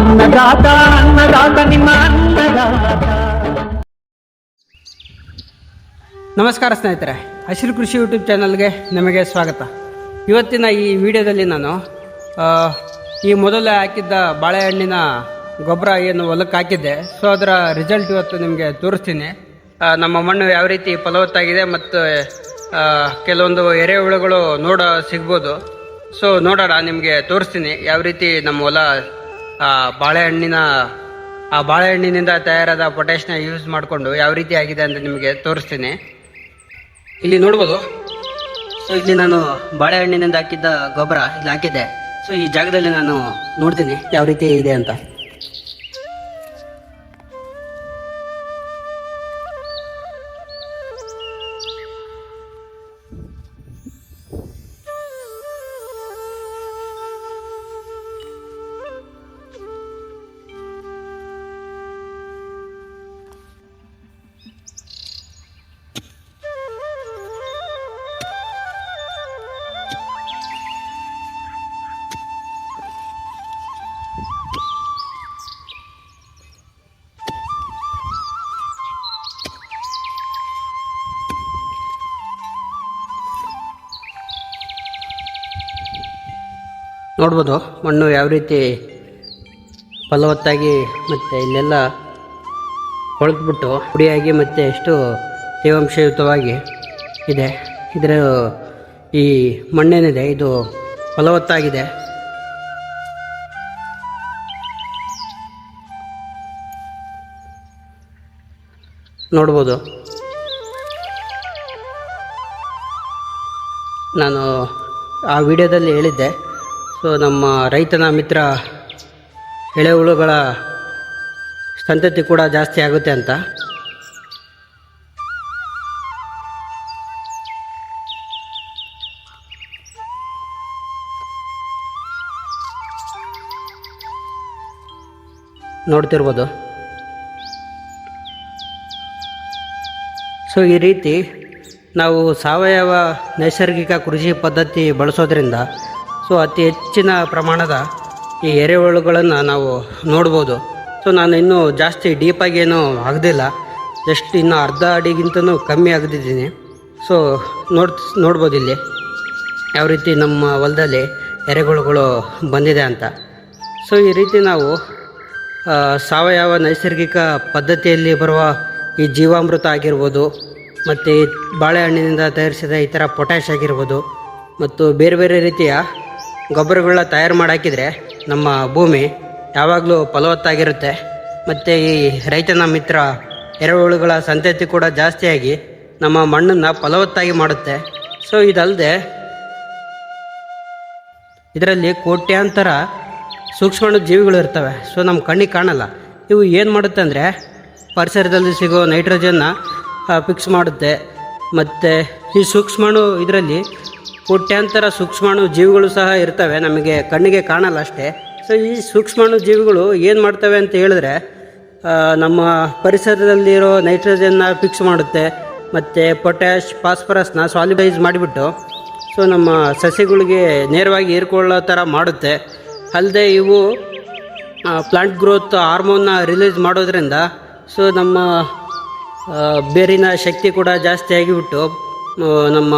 ಅನ್ನದಾತ ಅನ್ನದಾತ ನಿಮ್ಮ ಅನ್ನದಾತ. ನಮಸ್ಕಾರ ಸ್ನೇಹಿತರೆ, ಹಸಿರು ಕೃಷಿ ಯೂಟ್ಯೂಬ್ ಚಾನಲ್ಗೆ ನಿಮಗೆ ಸ್ವಾಗತ. ಇವತ್ತಿನ ಈ ವಿಡಿಯೋದಲ್ಲಿ ನಾನು ಈ ಮೊದಲೇ ಹಾಕಿದ್ದ ಬಾಳೆಹಣ್ಣಿನ ಗೊಬ್ಬರ ಏನು ಹೊಲಕ್ಕೆ ಹಾಕಿದ್ದೆ, ಸೊ ಅದರ ರಿಸಲ್ಟ್ ಇವತ್ತು ನಿಮಗೆ ತೋರಿಸ್ತೀನಿ. ನಮ್ಮ ಮಣ್ಣು ಯಾವ ರೀತಿ ಫಲವತ್ತಾಗಿದೆ ಮತ್ತು ಕೆಲವೊಂದು ಎರೆಹುಳುಗಳು ಸಿಗ್ಬೋದು. ಸೊ ನೋಡೋಣ, ನಿಮಗೆ ತೋರಿಸ್ತೀನಿ ಯಾವ ರೀತಿ ನಮ್ಮ ಹೊಲ ಬಾಳೆಹಣ್ಣಿನಿಂದ ತಯಾರಾದ ಪೊಟ್ಯಾಶ್ನ ಯೂಸ್ ಮಾಡಿಕೊಂಡು ಯಾವ ರೀತಿ ಆಗಿದೆ ಅಂತ ನಿಮಗೆ ತೋರಿಸ್ತೀನಿ. ಇಲ್ಲಿ ನೋಡ್ಬೋದು. ಸೊ ಇಲ್ಲಿ ನಾನು ಬಾಳೆಹಣ್ಣಿನಿಂದ ಹಾಕಿದ್ದ ಗೊಬ್ಬರ ಇಲ್ಲಿ ಹಾಕಿದ್ದೆ. ಸೊ ಈ ಜಾಗದಲ್ಲಿ ನಾನು ನೋಡ್ತೀನಿ ಯಾವ ರೀತಿ ಇದೆ ಅಂತ. ನೋಡ್ಬೋದು ಮಣ್ಣು ಯಾವ ರೀತಿ ಫಲವತ್ತಾಗಿ ಮತ್ತು ಇಲ್ಲೆಲ್ಲ ಕೊಳೆತ್ಬಿಟ್ಟು ಪುಡಿಯಾಗಿ ಮತ್ತು ಎಷ್ಟು ತೇವಾಂಶಯುತವಾಗಿ ಇದೆ. ಇದರ ಈ ಮಣ್ಣೇನಿದೆ ಇದು ಫಲವತ್ತಾಗಿದೆ. ನೋಡ್ಬೋದು. ನಾನು ಆ ವಿಡಿಯೋದಲ್ಲಿ ಹೇಳಿದ್ದೆ, ಸೊ ನಮ್ಮ ರೈತನ ಮಿತ್ರ ಎಳೆಹುಳುಗಳ ಸಂತತಿ ಕೂಡ ಜಾಸ್ತಿ ಆಗುತ್ತೆ ಅಂತ. ನೋಡ್ತಿರ್ಬೋದು. ಸೊ ಈ ರೀತಿ ನಾವು ಸಾವಯವ ನೈಸರ್ಗಿಕ ಕೃಷಿ ಪದ್ಧತಿ ಬಳಸೋದ್ರಿಂದ ಸೊ ಅತಿ ಹೆಚ್ಚಿನ ಪ್ರಮಾಣದ ಈ ಎರೆಹುಳುಗಳನ್ನು ನಾವು ನೋಡ್ಬೋದು. ಸೊ ನಾನು ಇನ್ನೂ ಜಾಸ್ತಿ ಡೀಪಾಗಿ ಏನೂ ಆಗದಿಲ್ಲ, ಜಸ್ಟ್ ಇನ್ನೂ ಅರ್ಧ ಅಡಿಗಿಂತನೂ ಕಮ್ಮಿ ಆಗದಿದ್ದೀನಿ. ಸೊ ನೋಡ್ಬೋದು ಇಲ್ಲಿ ಯಾವ ರೀತಿ ನಮ್ಮ ಹೊಲದಲ್ಲಿ ಎರೆಹುಳುಗಳು ಬಂದಿದೆ ಅಂತ. ಸೊ ಈ ರೀತಿ ನಾವು ಸಾವಯವ ನೈಸರ್ಗಿಕ ಪದ್ಧತಿಯಲ್ಲಿ ಬರುವ ಈ ಜೀವಾಮೃತ ಆಗಿರ್ಬೋದು, ಮತ್ತು ಬಾಳೆಹಣ್ಣಿನಿಂದ ತಯಾರಿಸಿದ ಈ ಥರ ಪೊಟ್ಯಾಶ್ ಆಗಿರ್ಬೋದು, ಮತ್ತು ಬೇರೆ ಬೇರೆ ರೀತಿಯ ಗೊಬ್ಬರಗಳನ್ನ ತಯಾರು ಮಾಡಾಕಿದರೆ ನಮ್ಮ ಭೂಮಿ ಯಾವಾಗಲೂ ಫಲವತ್ತಾಗಿರುತ್ತೆ. ಮತ್ತು ಈ ರೈತನ ಮಿತ್ರ ಎರೆಹುಳುಗಳ ಸಂತತಿ ಕೂಡ ಜಾಸ್ತಿಯಾಗಿ ನಮ್ಮ ಮಣ್ಣನ್ನು ಫಲವತ್ತಾಗಿ ಮಾಡುತ್ತೆ. ಸೊ ಇದಲ್ಲದೆ ಇದರಲ್ಲಿ ಕೋಟ್ಯಾಂತರ ಸೂಕ್ಷ್ಮಾಣು ಜೀವಿಗಳು ಇರ್ತವೆ. ಸೊ ನಮ್ಮ ಕಣ್ಣಿಗೆ ಕಾಣಲ್ಲ. ಇವು ಏನು ಮಾಡುತ್ತೆ ಅಂದರೆ ಪರಿಸರದಲ್ಲಿ ಸಿಗೋ ನೈಟ್ರೋಜನ್ನ ಫಿಕ್ಸ್ ಮಾಡುತ್ತೆ. ಮತ್ತು ಈ ಸೂಕ್ಷ್ಮಾಣು ಇದರಲ್ಲಿ ಕೋಟ್ಯಾಂತರ ಸೂಕ್ಷ್ಮಾಣು ಜೀವಿಗಳು ಸಹ ಇರ್ತವೆ, ನಮಗೆ ಕಣ್ಣಿಗೆ ಕಾಣಲ್ಲ ಅಷ್ಟೇ. ಸೊ ಈ ಸೂಕ್ಷ್ಮಾಣು ಜೀವಿಗಳು ಏನು ಮಾಡ್ತವೆ ಅಂತ ಹೇಳಿದ್ರೆ ನಮ್ಮ ಪರಿಸರದಲ್ಲಿರೋ ನೈಟ್ರೋಜನ್ನ ಫಿಕ್ಸ್ ಮಾಡುತ್ತೆ, ಮತ್ತು ಪೊಟ್ಯಾಶ್ ಫಾಸ್ಫರಸ್ನ ಸಾಲ್ಯುಬೈಸ್ ಮಾಡಿಬಿಟ್ಟು ಸೊ ನಮ್ಮ ಸಸ್ಯಗಳಿಗೆ ನೇರವಾಗಿ ಹೀರ್ಕೊಳ್ಳೋ ಥರ ಮಾಡುತ್ತೆ. ಅಲ್ಲದೆ ಇವು ಪ್ಲಾಂಟ್ ಗ್ರೋತ್ ಹಾರ್ಮೋನ್ನ ರಿಲೀಸ್ ಮಾಡೋದ್ರಿಂದ ಸೊ ನಮ್ಮ ಬೇರಿನ ಶಕ್ತಿ ಕೂಡ ಜಾಸ್ತಿ ಆಗಿಬಿಟ್ಟು ನಮ್ಮ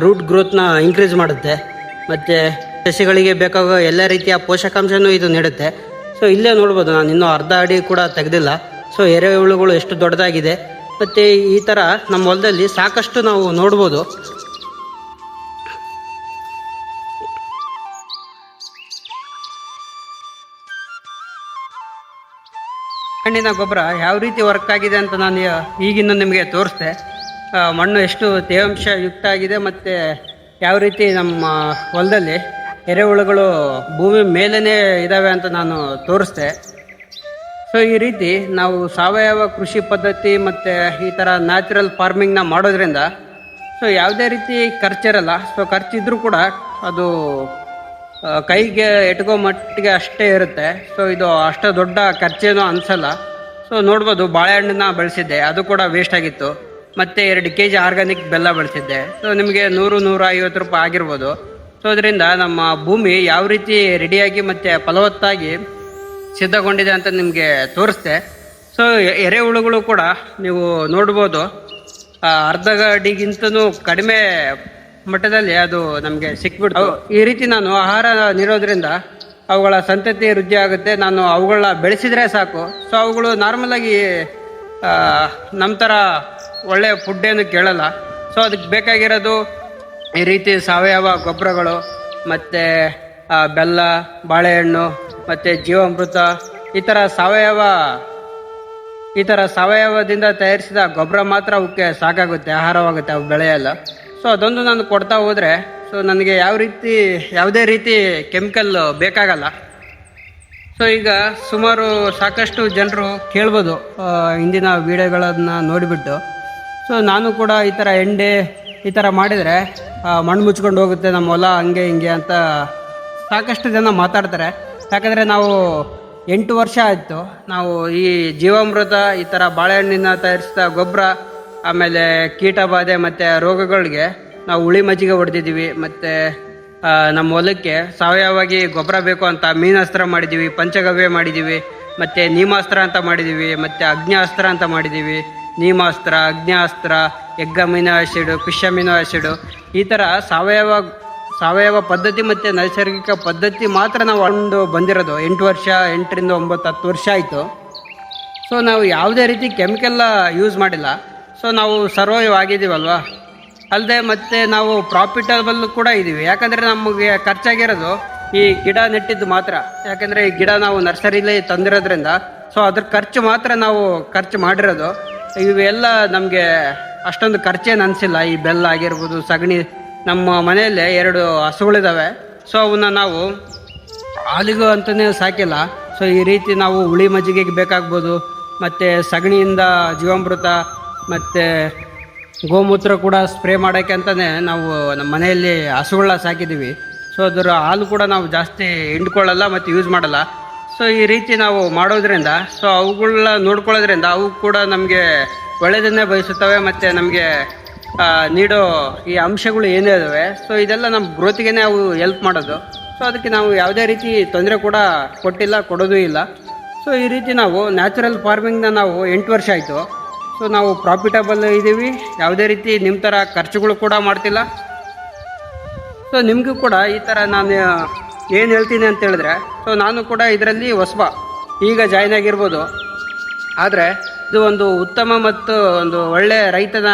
ರೂಟ್ ಗ್ರೋತ್ನ ಇನ್ಕ್ರೀಸ್ ಮಾಡುತ್ತೆ. ಮತ್ತು ಸಸ್ಯಗಳಿಗೆ ಬೇಕಾಗೋ ಎಲ್ಲ ರೀತಿಯ ಪೋಷಕಾಂಶನೂ ಇದು ನೀಡುತ್ತೆ. ಸೊ ಇಲ್ಲೇ ನೋಡ್ಬೋದು, ನಾನು ಇನ್ನೂ ಅರ್ಧ ಅಡಿ ಕೂಡ ತೆಗೆದಿಲ್ಲ. ಸೊ ಎರೆಹುಳುಗಳು ಎಷ್ಟು ದೊಡ್ಡದಾಗಿದೆ. ಮತ್ತು ಈ ಥರ ನಮ್ಮ ಹೊಲದಲ್ಲಿ ಸಾಕಷ್ಟು ನಾವು ನೋಡ್ಬೋದು. ಮಣ್ಣಿನ ಗೊಬ್ಬರ ಯಾವ ರೀತಿ ವರ್ಕ್ ಆಗಿದೆ ಅಂತ ನಾನು ಈಗಿನ್ನೂ ನಿಮಗೆ ತೋರಿಸ್ದೆ. ಮಣ್ಣು ಎಷ್ಟು ತೇವಾಂಶ ಯುಕ್ತ ಆಗಿದೆ ಮತ್ತು ಯಾವ ರೀತಿ ನಮ್ಮ ಹೊಲದಲ್ಲಿ ಎರೆಹುಳುಗಳು ಭೂಮಿ ಮೇಲೇ ಇದ್ದಾವೆ ಅಂತ ನಾನು ತೋರಿಸ್ದೆ. ಸೊ ಈ ರೀತಿ ನಾವು ಸಾವಯವ ಕೃಷಿ ಪದ್ಧತಿ ಮತ್ತು ಈ ಥರ ನ್ಯಾಚುರಲ್ ಫಾರ್ಮಿಂಗ್ನ ಮಾಡೋದ್ರಿಂದ ಸೊ ಯಾವುದೇ ರೀತಿ ಖರ್ಚಿರಲ್ಲ. ಸೊ ಖರ್ಚಿದ್ರೂ ಕೂಡ ಅದು ಕೈಗೆ ಎಟ್ಕೋ ಮಟ್ಟಿಗೆ ಅಷ್ಟೇ ಇರುತ್ತೆ. ಸೊ ಇದು ಅಷ್ಟು ದೊಡ್ಡ ಖರ್ಚೇನೋ ಅನಿಸಲ್ಲ. ಸೊ ನೋಡ್ಬೋದು, ಬಾಳೆಹಣ್ಣನ್ನ ಬೆಳೆಸಿದ್ದೆ, ಅದು ಕೂಡ ವೇಸ್ಟ್ ಆಗಿತ್ತು. ಮತ್ತು 2 kg ಆರ್ಗಾನಿಕ್ ಬೆಲ್ಲ ಬೆಳೆಸಿದ್ದೆ. ಸೊ ನಿಮಗೆ 100-150 ರೂಪಾಯಿ ಆಗಿರ್ಬೋದು. ಸೊ ಅದರಿಂದ ನಮ್ಮ ಭೂಮಿ ಯಾವ ರೀತಿ ರೆಡಿಯಾಗಿ ಮತ್ತು ಫಲವತ್ತಾಗಿ ಸಿದ್ಧಗೊಂಡಿದೆ ಅಂತ ನಿಮಗೆ ತೋರಿಸ್ದೆ. ಸೊ ಎರೆಹುಳುಗಳು ಕೂಡ ನೀವು ನೋಡ್ಬೋದು, ಅರ್ಧ ಅಡಿಗಿಂತನೂ ಕಡಿಮೆ ಮಟ್ಟದಲ್ಲಿ ಅದು ನಮಗೆ ಸಿಕ್ಬಿಡ್ತು. ಈ ರೀತಿ ನಾನು ಆಹಾರ ನೀಡೋದ್ರಿಂದ ಅವುಗಳ ಸಂತತಿ ವೃದ್ಧಿ ಆಗುತ್ತೆ. ನಾನು ಅವುಗಳನ್ನ ಬೆಳೆಸಿದ್ರೆ ಸಾಕು. ಸೊ ಅವುಗಳು ನಾರ್ಮಲಾಗಿ ನಮ್ಮ ಥರ ಒಳ್ಳೆ ಫುಡ್ ಏನು ಕೇಳಲ್ಲ. ಸೊ ಅದಕ್ಕೆ ಬೇಕಾಗಿರೋದು ಈ ರೀತಿ ಸಾವಯವ ಗೊಬ್ಬರಗಳು, ಮತ್ತು ಬೆಲ್ಲ, ಬಾಳೆಹಣ್ಣು, ಮತ್ತು ಜೀವಾಮೃತ, ಈ ಥರ ಸಾವಯವದಿಂದ ತಯಾರಿಸಿದ ಗೊಬ್ಬರ ಮಾತ್ರ ಅವಕ್ಕೆ ಸಾಕಾಗುತ್ತೆ, ಆಹಾರವಾಗುತ್ತೆ, ಅವು ಬೆಳೆಯಲ್ಲ. ಸೊ ಅದೊಂದು ನಾನು ಕೊಡ್ತಾ ಹೋದರೆ ಸೊ ನನಗೆ ಯಾವುದೇ ರೀತಿ ಕೆಮಿಕಲ್ ಬೇಕಾಗಲ್ಲ. ಸೊ ಈಗ ಸಾಕಷ್ಟು ಜನರು ಕೇಳ್ಬೋದು ಇಂದಿನ ವಿಡಿಯೋಗಳನ್ನು ನೋಡಿಬಿಟ್ಟು, ಸೊ ನಾನು ಕೂಡ ಈ ಥರ ಈ ಥರ ಮಾಡಿದರೆ ಮಣ್ಣು ಮುಚ್ಕೊಂಡು ಹೋಗುತ್ತೆ ನಮ್ಮ ಹೊಲ, ಹಂಗೆ ಹಿಂಗೆ ಅಂತ ಸಾಕಷ್ಟು ಜನ ಮಾತಾಡ್ತಾರೆ. ಯಾಕಂದರೆ ನಾವು 8 ವರ್ಷ ಆಯಿತು ನಾವು ಈ ಜೀವಾಮೃತ, ಈ ಥರ ಬಾಳೆಹಣ್ಣಿನ ತಯಾರಿಸಿದ ಗೊಬ್ಬರ, ಆಮೇಲೆ ಕೀಟಬಾಧೆ ಮತ್ತು ರೋಗಗಳಿಗೆ ನಾವು ಹುಳಿ ಮಜ್ಜಿಗೆ ಹೊಡೆದಿದ್ದೀವಿ. ಮತ್ತು ನಮ್ಮ ಹೊಲಕ್ಕೆ ಸಾವಯವಾಗಿ ಗೊಬ್ಬರ ಬೇಕು ಅಂತ ಮೀನಾಸ್ತ್ರ ಮಾಡಿದ್ದೀವಿ, ಪಂಚಗವ್ಯ ಮಾಡಿದ್ದೀವಿ, ಮತ್ತು ನೀಮಾಸ್ತ್ರ ಅಂತ ಮಾಡಿದ್ದೀವಿ, ಮತ್ತು ಅಗ್ನ್ಯಾಸ್ತ್ರ ಅಂತ ಮಾಡಿದ್ದೀವಿ. ನೀಮಾಸ್ತ್ರ, ಅಗ್ನ್ಯಾಸ್ತ್ರ, egg amino acid, fish amino acid, ಈ ಥರ ಸಾವಯವ ಪದ್ಧತಿ ಮತ್ತು ನೈಸರ್ಗಿಕ ಪದ್ಧತಿ ಮಾತ್ರ ನಾವು ಬಂದಿರೋದು. 8 ವರ್ಷ, 8ರಿಂದ 9, 10 ವರ್ಷ ಆಯಿತು. ಸೊ ನಾವು ಯಾವುದೇ ರೀತಿ ಕೆಮಿಕಲ್ ಯೂಸ್ ಮಾಡಿಲ್ಲ. ಸೊ ನಾವು ಸರ್ವೈವ್ ಆಗಿದ್ದೀವಲ್ವ, ಅಲ್ಲದೆ ಮತ್ತು ನಾವು ಪ್ರಾಫಿಟಬಲ್ ಕೂಡ ಇದ್ದೀವಿ. ಯಾಕಂದರೆ ನಮಗೆ ಖರ್ಚಾಗಿರೋದು ಈ ಗಿಡ ನೆಟ್ಟಿದ್ದು ಮಾತ್ರ. ಯಾಕಂದರೆ ಈ ಗಿಡ ನಾವು ನರ್ಸರಿಲಿ ತಂದಿರೋದ್ರಿಂದ ಸೊ ಅದ್ರ ಖರ್ಚು ಮಾತ್ರ ನಾವು ಖರ್ಚು ಮಾಡಿರೋದು. ಇವೆಲ್ಲ ನಮಗೆ ಅಷ್ಟೊಂದು ಖರ್ಚೇನು ಅನಿಸಿಲ್ಲ. ಈ ಬೆಲ್ಲ ಆಗಿರ್ಬೋದು, ಸಗಣಿ, ನಮ್ಮ ಮನೆಯಲ್ಲೇ 2 ಹಸುಗಳಿದ್ದಾವೆ. ಸೊ ಅವನ್ನ ನಾವು ಹಾಲಿಗೂ ಅಂತಲೇ ಸಾಕಿಲ್ಲ. ಸೊ ಈ ರೀತಿ ನಾವು ಹುಳಿ ಮಜ್ಜಿಗೆಗೆ ಬೇಕಾಗ್ಬೋದು, ಮತ್ತು ಸಗಣಿಯಿಂದ ಜೀವಾಮೃತ ಮತ್ತು ಗೋಮೂತ್ರ ಕೂಡ ಸ್ಪ್ರೇ ಮಾಡೋಕ್ಕೆ ಅಂತಲೇ ನಾವು ನಮ್ಮ ಮನೆಯಲ್ಲಿ ಹಸುಗಳನ್ನ ಸಾಕಿದ್ದೀವಿ. ಸೊ ಅದರ ಹಾಲು ಕೂಡ ನಾವು ಜಾಸ್ತಿ ಹಿಂಡ್ಕೊಳ್ಳಲ್ಲ ಮತ್ತು ಯೂಸ್ ಮಾಡಲ್ಲ. ಸೊ ಈ ರೀತಿ ನಾವು ಮಾಡೋದ್ರಿಂದ ಸೊ ಅವುಗಳನ್ನ ನೋಡ್ಕೊಳ್ಳೋದ್ರಿಂದ ಅವು ಕೂಡ ನಮಗೆ ಒಳ್ಳೆಯದನ್ನೇ ಬಯಸುತ್ತವೆ. ಮತ್ತು ನಮಗೆ ನೀಡೋ ಈ ಅಂಶಗಳು ಏನೇ ಇದ್ದಾವೆ ಸೊ ಇದೆಲ್ಲ ನಮ್ಮ ಗ್ರೋತಿಗೆ ಅವು ಹೆಲ್ಪ್ ಮಾಡೋದು. ಸೊ ಅದಕ್ಕೆ ನಾವು ಯಾವುದೇ ರೀತಿ ತೊಂದರೆ ಕೂಡ ಕೊಟ್ಟಿಲ್ಲ, ಕೊಡೋದು ಇಲ್ಲ. ಸೊ ಈ ರೀತಿ ನಾವು ನ್ಯಾಚುರಲ್ ಫಾರ್ಮಿಂಗ್ನ ನಾವು 8 ವರ್ಷ ಆಯಿತು. ಸೊ ನಾವು ಪ್ರಾಫಿಟಬಲ್ ಇದ್ದೀವಿ, ಯಾವುದೇ ರೀತಿ ನಿಮ್ಮ ಥರ ಖರ್ಚುಗಳು ಕೂಡ ಮಾಡ್ತಿಲ್ಲ. ಸೊ ನಿಮಗೂ ಕೂಡ ಈ ಥರ ನಾನು ಏನು ಹೇಳ್ತೀನಿ ಅಂತ ಹೇಳಿದ್ರೆ, ಸೊ ನಾನು ಕೂಡ ಇದರಲ್ಲಿ ಹೊಸಬ, ಈಗ ಜಾಯ್ನ್ ಆಗಿರ್ಬೋದು. ಆದರೆ ಇದು ಒಂದು ಉತ್ತಮ ಮತ್ತು ಒಂದು ಒಳ್ಳೆಯ ರೈತನ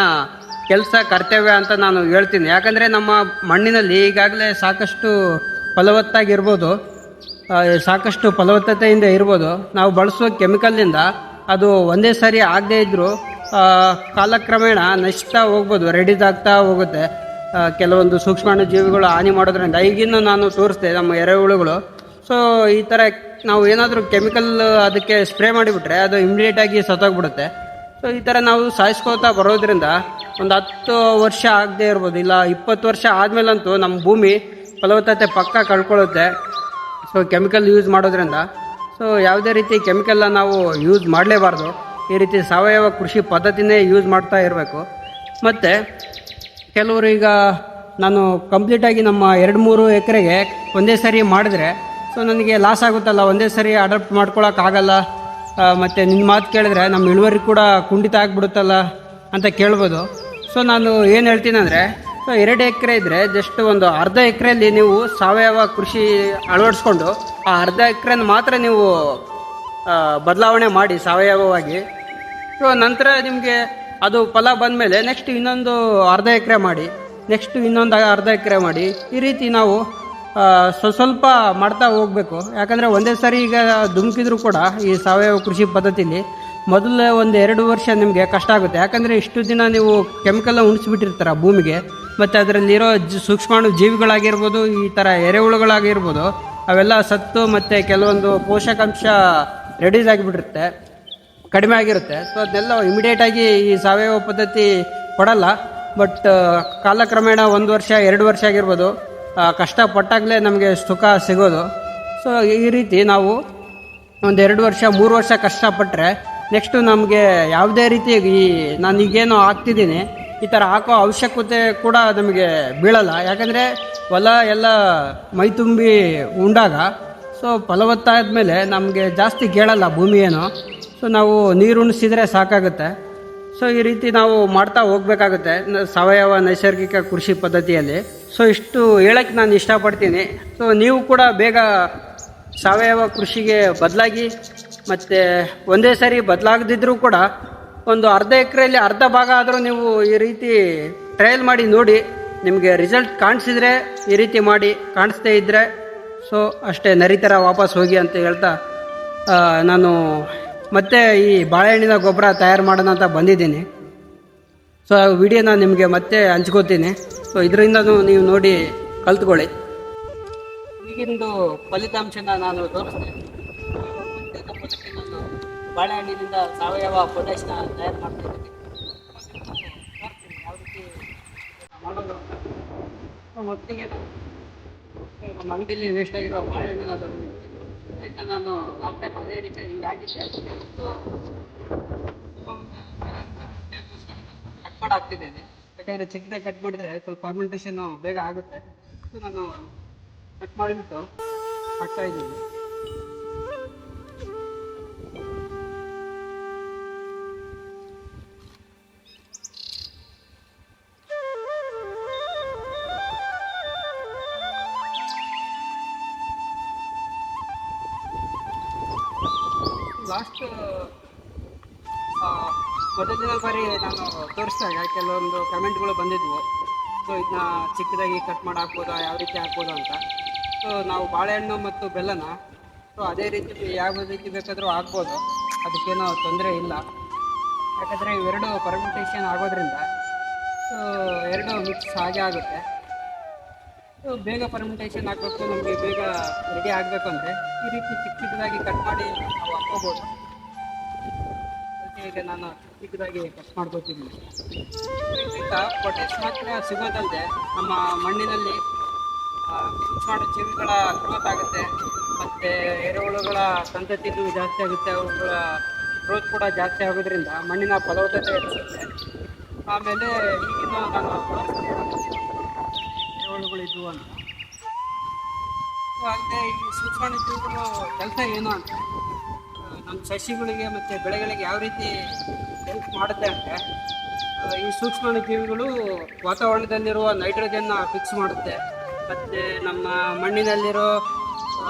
ಕೆಲಸ, ಕರ್ತವ್ಯ ಅಂತ ನಾನು ಹೇಳ್ತೀನಿ. ಯಾಕಂದರೆ ನಮ್ಮ ಮಣ್ಣಿನಲ್ಲಿ ಈಗಾಗಲೇ ಸಾಕಷ್ಟು ಫಲವತ್ತತೆಯಿಂದ ಇರ್ಬೋದು. ನಾವು ಬಳಸುವ ಕೆಮಿಕಲ್ನಿಂದ ಅದು ಒಂದೇ ಸಾರಿ ಆಗದೇ ಇದ್ದರೂ ಕಾಲಕ್ರಮೇಣ ನಶಿಸ್ತಾ ಹೋಗ್ಬೋದು, ರೆಡಿಸ್ ಆಗ್ತಾ ಹೋಗುತ್ತೆ. ಕೆಲವೊಂದು ಸೂಕ್ಷ್ಮಾಣು ಜೀವಿಗಳು ಹಾನಿ ಮಾಡೋದ್ರಿಂದ ಈಗಿನ್ನೂ ನಾನು ತೋರಿಸ್ದೆ ನಮ್ಮ ಎರೆಹುಳುಗಳು. ಸೊ ಈ ಥರ ನಾವು ಏನಾದರೂ ಕೆಮಿಕಲ್ ಅದಕ್ಕೆ ಸ್ಪ್ರೇ ಮಾಡಿಬಿಟ್ರೆ ಅದು ಇಮಿಡಿಯೇಟಾಗಿ ಸತ್ತೋಗ್ಬಿಡುತ್ತೆ. ಸೊ ಈ ಥರ ನಾವು ಸಾಯಿಸ್ಕೋತಾ ಬರೋದ್ರಿಂದ ಒಂದು 10 ವರ್ಷ ಆಗದೆ ಇರ್ಬೋದು, ಇಲ್ಲ 20 ವರ್ಷ ಆದಮೇಲಂತೂ ನಮ್ಮ ಭೂಮಿ ಫಲವತ್ತತೆ ಪಕ್ಕ ಕಳ್ಕೊಳ್ಳುತ್ತೆ. ಸೊ ಕೆಮಿಕಲ್ ಯೂಸ್ ಮಾಡೋದ್ರಿಂದ ಸೊ ಯಾವುದೇ ರೀತಿ ಕೆಮಿಕಲ್ನ ನಾವು ಯೂಸ್ ಮಾಡಲೇಬಾರ್ದು. ಈ ರೀತಿ ಸಾವಯವ ಕೃಷಿ ಪದ್ಧತಿನೇ ಯೂಸ್ ಮಾಡ್ತಾ ಇರಬೇಕು. ಮತ್ತು ಕೆಲವರು ಈಗ ನಾನು ಕಂಪ್ಲೀಟಾಗಿ ನಮ್ಮ 2-3 ಎಕರೆಗೆ ಒಂದೇ ಸರಿ ಮಾಡಿದ್ರೆ ಸೊ ನನಗೆ ಲಾಸ್ ಆಗುತ್ತಲ್ಲ, ಒಂದೇ ಸರಿ ಅಡಾಪ್ಟ್ ಮಾಡ್ಕೊಳಕ್ಕಾಗಲ್ಲ, ಮತ್ತು ನಿನ್ನ ಮಾತು ಕೇಳಿದ್ರೆ ನಮ್ಮ ಇಳುವರಿ ಕೂಡ ಕುಂಠಿತ ಆಗಿಬಿಡುತ್ತಲ್ಲ ಅಂತ ಕೇಳ್ಬೋದು. ಸೊ ನಾನು ಏನು ಹೇಳ್ತೀನಿ ಅಂದರೆ, ಸೊ 2 ಎಕರೆ ಇದ್ದರೆ ಜಸ್ಟ್ ಒಂದು ಅರ್ಧ ಎಕರೆಯಲ್ಲಿ ನೀವು ಸಾವಯವ ಕೃಷಿ ಅಳವಡಿಸ್ಕೊಂಡು ಆ ಅರ್ಧ ಎಕರೆನ ಮಾತ್ರ ನೀವು ಬದಲಾವಣೆ ಮಾಡಿ ಸಾವಯವವಾಗಿ. ಸೊ ನಂತರ ನಿಮಗೆ ಅದು ಫಲ ಬಂದಮೇಲೆ ನೆಕ್ಸ್ಟ್ ಇನ್ನೊಂದು ಅರ್ಧ ಎಕರೆ ಮಾಡಿ, ನೆಕ್ಸ್ಟ್ ಇನ್ನೊಂದು ಅರ್ಧ ಎಕರೆ ಮಾಡಿ. ಈ ರೀತಿ ನಾವು ಸ್ವಲ್ಪ ಮಾಡ್ತಾ ಹೋಗಬೇಕು. ಯಾಕಂದರೆ ಒಂದೇ ಸಾರಿ ಈಗ ಧುಮುಕಿದ್ರು ಕೂಡ ಈ ಸಾವಯವ ಕೃಷಿ ಪದ್ಧತಿಲಿ ಮೊದಲೇ 1-2 ವರ್ಷ ನಿಮಗೆ ಕಷ್ಟ ಆಗುತ್ತೆ. ಯಾಕಂದರೆ ಇಷ್ಟು ದಿನ ನೀವು ಕೆಮಿಕಲ್ನ ಉಣಿಸ್ಬಿಟ್ಟಿರ್ತಾರೆ ಭೂಮಿಗೆ, ಮತ್ತು ಅದರಲ್ಲಿರೋ ಸೂಕ್ಷ್ಮಾಣು ಜೀವಿಗಳಾಗಿರ್ಬೋದು, ಈ ಥರ ಎರೆಹುಳುಗಳಾಗಿರ್ಬೋದು, ಅವೆಲ್ಲ ಸತ್ತು ಮತ್ತು ಕೆಲವೊಂದು ಪೋಷಕಾಂಶ ರೆಡ್ಯೂಸ್ ಆಗಿಬಿಟ್ಟಿರುತ್ತೆ, ಕಡಿಮೆ ಆಗಿರುತ್ತೆ. ಸೊ ಅದನ್ನೆಲ್ಲ ಇಮಿಡಿಯೇಟಾಗಿ ಈ ಸಾವಯವ ಪದ್ಧತಿ ಕೊಡಲ್ಲ. ಬಟ್ ಕಾಲಕ್ರಮೇಣ 1 ವರ್ಷ 2 ವರ್ಷ ಆಗಿರ್ಬೋದು, ಕಷ್ಟಪಟ್ಟಾಗಲೇ ನಮಗೆ ಸುಖ ಸಿಗೋದು. ಸೊ ಈ ರೀತಿ ನಾವು 1-2 ವರ್ಷ 3 ವರ್ಷ ಕಷ್ಟಪಟ್ಟರೆ ನೆಕ್ಸ್ಟು ನಮಗೆ ಯಾವುದೇ ರೀತಿ ನಾನೀಗೇನು ಹಾಕ್ತಿದ್ದೀನಿ ಈ ಥರ ಹಾಕೋ ಅವಶ್ಯಕತೆ ಕೂಡ ನಮಗೆ ಬೀಳಲ್ಲ. ಯಾಕಂದರೆ ಹೊಲ ಎಲ್ಲ ಮೈ ತುಂಬಿ ಉಂಡಾಗ ಸೊ ಫಲವತ್ತಾದ ಮೇಲೆ ನಮಗೆ ಜಾಸ್ತಿ ಕೇಳಲ್ಲ ಭೂಮಿ ಏನು. ಸೊ ನಾವು ನೀರು ಉಣಿಸಿದರೆ ಸಾಕಾಗುತ್ತೆ. ಸೊ ಈ ರೀತಿ ನಾವು ಮಾಡ್ತಾ ಹೋಗ್ಬೇಕಾಗುತ್ತೆ ಸಾವಯವ ನೈಸರ್ಗಿಕ ಕೃಷಿ ಪದ್ಧತಿಯಲ್ಲಿ. ಸೊ ಇಷ್ಟು ಹೇಳಕ್ಕೆ ನಾನು ಇಷ್ಟಪಡ್ತೀನಿ. ಸೊ ನೀವು ಕೂಡ ಬೇಗ ಸಾವಯವ ಕೃಷಿಗೆ ಬದಲಾಗಿ, ಮತ್ತು ಒಂದೇ ಸರಿ ಬದಲಾಗದಿದ್ದರೂ ಕೂಡ ಒಂದು ಅರ್ಧ ಎಕರೆಯಲ್ಲಿ ಅರ್ಧ ಭಾಗ ಆದರೂ ನೀವು ಈ ರೀತಿ ಟ್ರಯಲ್ ಮಾಡಿ ನೋಡಿ. ನಿಮಗೆ ರಿಸಲ್ಟ್ ಕಾಣಿಸಿದರೆ ಈ ರೀತಿ ಮಾಡಿ, ಕಾಣಿಸ್ದೇ ಇದ್ದರೆ ಸೊ ಅಷ್ಟೇ ನರಿತರ ವಾಪಸ್ ಹೋಗಿ ಅಂತ ಹೇಳ್ತಾ ನಾನು ಮತ್ತೆ ಈ ಬಾಳೆಹಣ್ಣಿನ ಗೊಬ್ಬರ ತಯಾರು ಮಾಡೋಣ ಅಂತ ಬಂದಿದ್ದೀನಿ. ಸೊ ಆ ವಿಡಿಯೋನ ನಿಮಗೆ ಮತ್ತೆ ಹಂಚ್ಕೋತೀನಿ. ಸೊ ಇದರಿಂದನೂ ನೀವು ನೋಡಿ ಕಲ್ತ್ಕೊಳ್ಳಿ. ಈಗಿಂದು ಫಲಿತಾಂಶನ ನಾನು ತೋರಿಸ್ತೇನೆ. ಮತ್ತೆ ನಾನು ಬಾಳೆಹಣ್ಣಿನಿಂದ ಸಾವಯವ ಪೊಟ್ಯಾಶ್ನ ತಯಾರು ಮಾಡ್ತಾಯಿದ್ದೀನಿ. ಯಾವ ರೀತಿ ಮಾಡೋದು ಮೊದಲಿಗೆ ನಮ್ಮ ಅಂಗಡಿಯಲ್ಲಿ ವೇಸ್ಟ್ ಆಗಿರೋ ಬಾಳೆಹಣ್ಣು ನಾನು ಅದೇ ರೀತಿ ಹಿಂಗಾಗಿದ್ದೆ ಕಟ್ ಮಾಡಾಕ್ತಿದ್ದೇನೆ. ಯಾಕಂದರೆ ಚಿಕ್ಕದಾಗಿ ಕಟ್ ಮಾಡಿದರೆ ಸ್ವಲ್ಪ ಫರ್ಮೆಂಟೇಷನ್ನು ಬೇಗ ಆಗುತ್ತೆ. ಸೊ ನಾನು ಕಟ್ ಮಾಡಿಬಿಟ್ಟು ಹಾಕ್ತಾಯಿದ್ದೀನಿ. ಲಾಸ್ಟ್ ಮೊದಲನೇ ಬಾರಿ ನಾನು ತೋರಿಸಿದಾಗ ಕೆಲವೊಂದು ಕಮೆಂಟ್ಗಳು ಬಂದಿದ್ವು. ಸೊ ಇದನ್ನ ಚಿಕ್ಕದಾಗಿ ಕಟ್ ಮಾಡಿ ಹಾಕ್ಬೋದಾ, ಯಾವ ರೀತಿ ಹಾಕ್ಬೋದು ಅಂತ. ಸೊ ನಾವು ಬಾಳೆಹಣ್ಣು ಮತ್ತು ಬೆಲ್ಲನ ಸೊ ಅದೇ ರೀತಿ ಯಾವ ರೀತಿ ಬೇಕಾದರೂ ಹಾಕ್ಬೋದು, ಅದಕ್ಕೇನೋ ತೊಂದರೆ ಇಲ್ಲ. ಯಾಕಂದರೆ ಇವೆರಡು ಫರ್ಮೆಂಟೇಷನ್ ಆಗೋದ್ರಿಂದ ಸೊ ಎರಡು ಮಿಕ್ಸ್ ಹಾಗೆ ಆಗುತ್ತೆ. ಸೊ ಬೇಗ ಫರ್ಮೆಂಟೇಷನ್ ಹಾಕಬೇಕು, ನಮಗೆ ಬೇಗ ರೆಡಿ ಆಗಬೇಕು ಅಂದರೆ ಈ ರೀತಿ ಚಿಕ್ಕದಾಗಿ ಕಟ್ ಮಾಡಿ ನಾವು ಹಾಕ್ಕೋಬೋದು. ಅದಕ್ಕೆ ಈಗ ನಾನು ಚಿಕ್ಕದಾಗಿ ಕಟ್ ಮಾಡ್ಕೋತಿದ್ದೀನಿ. ಇದರಿಂದ ಪೊಟ್ಯಾಶ್ ಮಾತ್ರ ಸಿಗೋದಲ್ಲದೆ ನಮ್ಮ ಮಣ್ಣಿನಲ್ಲಿ ಸೂಕ್ಷ್ಮಾಣು ಜೀವಿಗಳ ಗ್ರೋತ್ ಆಗುತ್ತೆ, ಮತ್ತು ಎರೆಹುಳುಗಳ ಸಂತತಿನೂ ಜಾಸ್ತಿ ಆಗುತ್ತೆ. ಅವುಗಳ ಗ್ರೋತ್ ಕೂಡ ಜಾಸ್ತಿ ಆಗೋದ್ರಿಂದ ಮಣ್ಣಿನ ಫಲವತ್ತತೆ ಹೆಚ್ಚುತ್ತೆ. ಆಮೇಲೆ ಈಗಿನ ನಾನು ಎರೆಹುಳುಗಳಿದ್ವು ಅಂತ ಅಲ್ಲದೆ ಈ ಸೂಕ್ಷ್ಮಾಣು ಜೀವಿಗಳು ಕೆಲಸ ಏನು ಅಂತ ನಮ್ಮ ಸಸ್ಯಗಳಿಗೆ ಮತ್ತು ಬೆಳೆಗಳಿಗೆ ಯಾವ ರೀತಿ ಹೆಲ್ಪ್ ಮಾಡುತ್ತೆ ಅಂದರೆ, ಈ ಸೂಕ್ಷ್ಮಾಣು ಜೀವಿಗಳು ವಾತಾವರಣದಲ್ಲಿರುವ ನೈಟ್ರೋಜನ್ನ ಫಿಕ್ಸ್ ಮಾಡುತ್ತೆ, ಮತ್ತು ನಮ್ಮ ಮಣ್ಣಿನಲ್ಲಿರೋ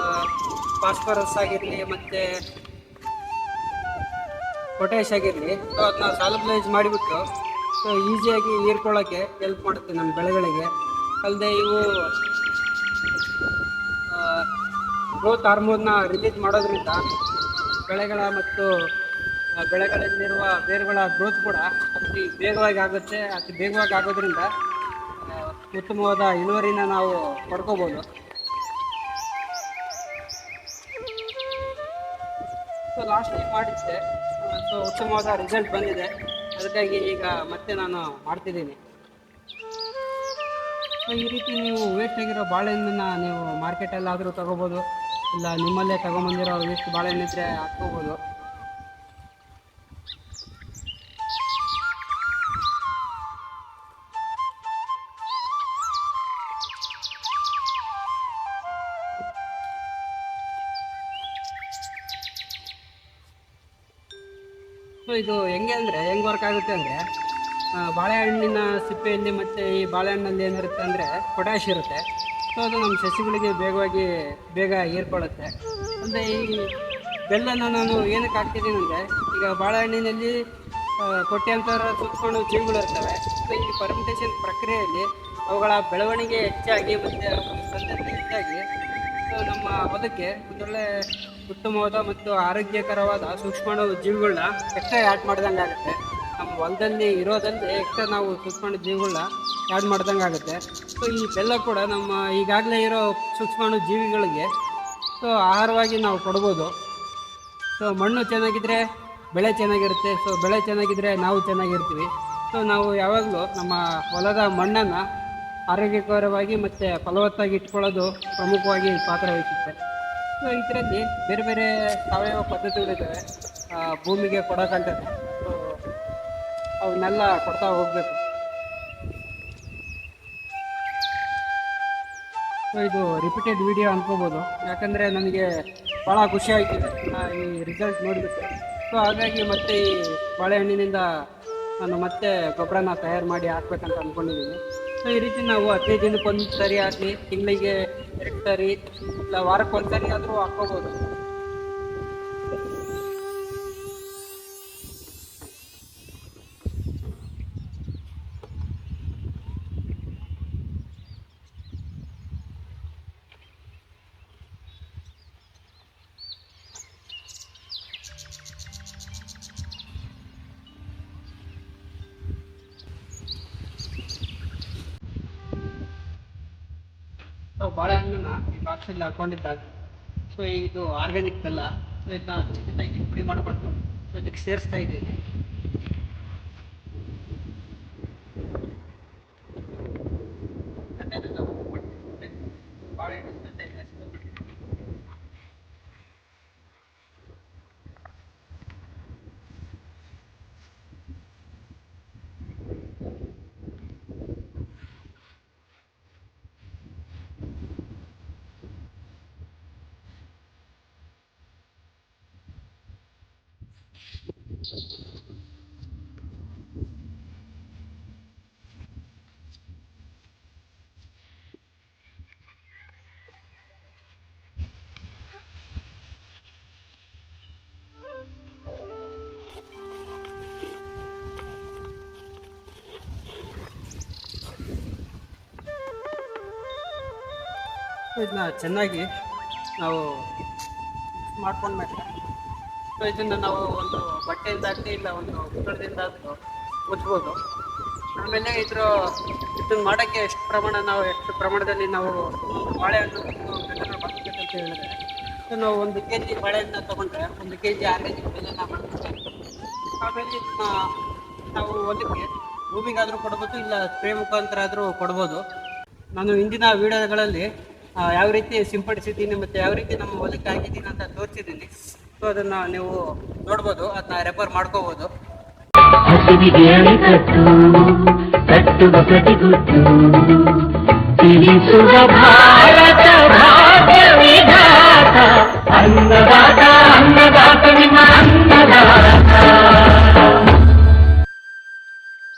ಫಾಸ್ಫರಸ್ ಆಗಿರಲಿ ಮತ್ತು ಪೊಟ್ಯಾಶ್ ಆಗಿರಲಿ ಸೊ ಅದನ್ನ ಸಾಲಬ್ಲೈಸ್ ಮಾಡಿಬಿಟ್ಟು ಸೊ ಈಸಿಯಾಗಿ ಹೀರ್ಕೊಳ್ಳೋಕ್ಕೆ ಹೆಲ್ಪ್ ಮಾಡುತ್ತೆ ನಮ್ಮ ಬೆಳೆಗಳಿಗೆ. ಅಲ್ಲದೆ ಇವು ಗ್ರೋತ್ ಹಾರ್ಮೋನ್ನ ರಿಲೀಸ್ ಮಾಡೋದ್ರಿಂದ ಬೆಳೆಗಳ ಮತ್ತು ಬೆಳೆಗಳಲ್ಲಿರುವ ಬೇರುಗಳ ಗ್ರೋತ್ ಕೂಡ ಅತಿ ಬೇಗವಾಗಿ ಆಗುತ್ತೆ. ಅತಿ ಬೇಗವಾಗಿ ಆಗೋದ್ರಿಂದ ಉತ್ತಮವಾದ ಇಳುವರಿನ ನಾವು ಪಡ್ಕೋಬೋದು. ಸೊ ಲಾಸ್ಟ್ ಟೈಮ್ ಮಾಡಿದ್ದೆ, ಸೊ ಉತ್ತಮವಾದ ರಿಸಲ್ಟ್ ಬಂದಿದೆ. ಅದಕ್ಕಾಗಿ ಈಗ ಮತ್ತೆ ನಾನು ಮಾಡ್ತಿದ್ದೀನಿ. ಸೊ ಈ ರೀತಿ ನೀವು ವೇಸ್ಟ್ ಆಗಿರೋ ಬಾಳೆಹಣ್ಣನ್ನು ನೀವು ಮಾರ್ಕೆಟಲ್ಲಾದರೂ ತೊಗೋಬೋದು, ಇಲ್ಲ ನಿಮ್ಮಲ್ಲೇ ತೊಗೊಂಬಂದಿರೋ ವೇಸ್ಟ್ ಬಾಳೆಹಣ್ಣಿದ್ರೆ ಹಾಕ್ಕೋಬೋದು. ಸೊ ಇದು ಹೆಂಗೆ ವರ್ಕ್ ಆಗುತ್ತೆ ಅಂದರೆ, ಬಾಳೆಹಣ್ಣಿನ ಸಿಪ್ಪೆಯಲ್ಲಿ ಮತ್ತು ಈ ಬಾಳೆಹಣ್ಣಲ್ಲಿ ಏನಿರುತ್ತೆ ಅಂದರೆ ಪೊಟ್ಯಾಶ್ ಇರುತ್ತೆ. ಸೊ ಅದು ನಮ್ಮ ಸಸಿಗಳಿಗೆ ಬೇಗ ಹೀರ್ಕೊಳ್ಳುತ್ತೆ. ಅಂದರೆ ಈ ಬೆಲ್ಲನ ನಾನು ಏನಕ್ಕೆ ಹಾಕ್ತಿದ್ದೀನಿ ಅಂದರೆ, ಈಗ ಬಾಳೆಹಣ್ಣಿನಲ್ಲಿ ಕೊಟ್ಟೆಂಥರ ಸೂಕ್ಷ್ಮಾಣು ಜೀವಿಗಳು ಇರ್ತವೆ. ಸೊ ಈ ಫರ್ಮೆಂಟೇಷನ್ ಪ್ರಕ್ರಿಯೆಯಲ್ಲಿ ಅವುಗಳ ಬೆಳವಣಿಗೆ ಹೆಚ್ಚಾಗಿ ಮತ್ತು ಅವುಗಳ ಸಂತತಿ ಹೆಚ್ಚಾಗಿ ಸೊ ನಮ್ಮ ಹೊಲಕ್ಕೆ ಒಂದೊಳ್ಳೆ ಉತ್ತಮವಾದ ಮತ್ತು ಆರೋಗ್ಯಕರವಾದ ಸೂಕ್ಷ್ಮಾಣು ಜೀವಿಗಳನ್ನ ಎಕ್ಸ್ಟ್ರಾ ಆ್ಯಡ್ ಮಾಡ್ದಂಗೆ ಆಗುತ್ತೆ. ನಮ್ಮ ಹೊಲದಲ್ಲಿ ಇರೋದಲ್ಲದೆ ಎಕ್ಸ್ಟ್ರಾ ನಾವು ಸೂಕ್ಷ್ಮಾಣು ಜೀವಿಗಳನ್ನ ಆ್ಯಡ್ ಮಾಡ್ದಂಗೆ ಆಗುತ್ತೆ. ಸೊ ಈ ಬೆಲ್ಲ ಕೂಡ ನಮ್ಮ ಈಗಾಗಲೇ ಇರೋ ಸೂಕ್ಷ್ಮಾಣು ಜೀವಿಗಳಿಗೆ ಸೊ ಆಹಾರವಾಗಿ ನಾವು ಕೊಡ್ಬೋದು. ಸೊ ಮಣ್ಣು ಚೆನ್ನಾಗಿದ್ದರೆ ಬೆಳೆ ಚೆನ್ನಾಗಿರುತ್ತೆ. ಸೊ ಬೆಳೆ ಚೆನ್ನಾಗಿದ್ದರೆ ನಾವು ಚೆನ್ನಾಗಿರ್ತೀವಿ. ಸೊ ನಾವು ಯಾವಾಗಲೂ ನಮ್ಮ ಹೊಲದ ಮಣ್ಣನ್ನು ಆರೋಗ್ಯಕರವಾಗಿ ಮತ್ತು ಫಲವತ್ತಾಗಿ ಇಟ್ಕೊಳ್ಳೋದು ಪ್ರಮುಖವಾಗಿ ಪಾತ್ರ ವಹಿಸುತ್ತೆ. ಸೊ ಇದರಲ್ಲಿ ಬೇರೆ ಬೇರೆ ಸಾವಯವ ಪದ್ಧತಿಗಳಿದ್ದಾವೆ ಭೂಮಿಗೆ ಕೊಡೋಕ್ಕಂಥದ್ದು. ಸೊ ಅವನ್ನೆಲ್ಲ ಕೊಡ್ತಾ ಹೋಗಬೇಕು. ಸೊ ಇದು ರಿಪೀಟೆಡ್ ವಿಡಿಯೋ ಅನ್ಕೋಬೋದು, ಯಾಕಂದರೆ ನನಗೆ ಭಾಳ ಖುಷಿ ಆಯ್ತಿದೆ ಈ ರಿಸಲ್ಟ್ ನೋಡಿಬಿಟ್ಟು. ಸೊ ಹಾಗಾಗಿ ಮತ್ತೆ ಈ ಬಾಳೆಹಣ್ಣಿನಿಂದ ನಾನು ಮತ್ತೆ ಗೊಬ್ಬರನ ತಯಾರು ಮಾಡಿ ಹಾಕ್ಬೇಕಂತ ಅಂದ್ಕೊಂಡಿದ್ದೀನಿ. ಸೊ ಈ ರೀತಿ ನಾವು 15 ದಿನಕ್ಕೊಂದು ಸರಿ ಆಗಲಿ, ತಿಂಗಳಿಗೆ 2 ಸರಿ ಇಲ್ಲ ವಾರಕ್ಕೊಂದು ಸರಿ ಆದರೂ ಹಾಕ್ಕೋಬೋದು. ಸೊ ಬಾಳೆಹಣ್ಣನ್ನ ಈ ಬಾಕ್ಸಲ್ಲಿ ಹಾಕೊಂಡಿದ್ದಾಗ, ಸೊ ಇದು ಆರ್ಗ್ಯಾನಿಕ್ ಬೆಲ್ಲ, ಸೊ ಇದನ್ನ ಚಿಕ್ಕದಾಗಿ ಪುಡಿ ಮಾಡಿಕೊಂಡು ಸೊ ಇದಕ್ಕೆ ಸೇರಿಸ್ತಾ ಇದ್ದೀನಿ. ಬಾಳೆಹಣ್ಣು ಇದನ್ನ ಚೆನ್ನಾಗಿ ನಾವು ಮಾಡ್ಕೊಂಡ್ಮೇಲೆ ಸೊ ಇದನ್ನು ನಾವು ಒಂದು ಬಟ್ಟೆಯಿಂದಾಗಲಿ ಇಲ್ಲ ಒಂದು ಮುಚ್ಚಳದಿಂದಾದರೂ ಮುಚ್ಬೋದು. ಆಮೇಲೆ ಇದನ್ನು ಮಾಡೋಕ್ಕೆ ಎಷ್ಟು ಪ್ರಮಾಣದಲ್ಲಿ ನಾವು ಬಾಳೆಹಣ್ಣು ಬೆಲ್ಲನ ಬಳಸಬೇಕಂತ ಹೇಳಿದ್ರೆ, ಸೊ ನಾವು 1 kg ಬಾಳೆಹಣ್ಣು ತೊಗೊಂಡ್ರೆ 1 kg ಆರ್ಗ್ಯಾನಿಕ್ ಬೆಲ್ಲನ ಮಾಡ್ತೀವಿ. ಆಮೇಲೆ ಇದನ್ನ ನಾವು ಹೊಲಕ್ಕೆ ಭೂಮಿಗಾದರೂ ಕೊಡ್ಬೋದು, ಇಲ್ಲ ಸ್ಪ್ರೇ ಮುಖಾಂತರ ಆದರೂ ಕೊಡ್ಬೋದು. ನಾನು ಹಿಂದಿನ ವೀಡಿಯೋಗಳಲ್ಲಿ ಯಾವ ರೀತಿ ಸಿಂಪಡಿಸಿದ್ದೀನಿ ಮತ್ತು ಯಾವ ರೀತಿ ನಮ್ಮ ಹೊಲಕ್ಕೆ ಹಾಕಿದ್ದೀನಿ ಅಂತ ತೋರಿಸಿದ್ದೀನಿ. ಸೊ ಅದನ್ನು ನೀವು ನೋಡ್ಬೋದು, ಅದನ್ನ ರೆಫರ್ ಮಾಡ್ಕೋಬೋದು. ಹಸಿವಿಗೆ ಅಣೆಕಟ್ಟು ಕಟ್ಟುವ ಪ್ರತಿಗುಟ್ಟು ತಿಳಿಸುವ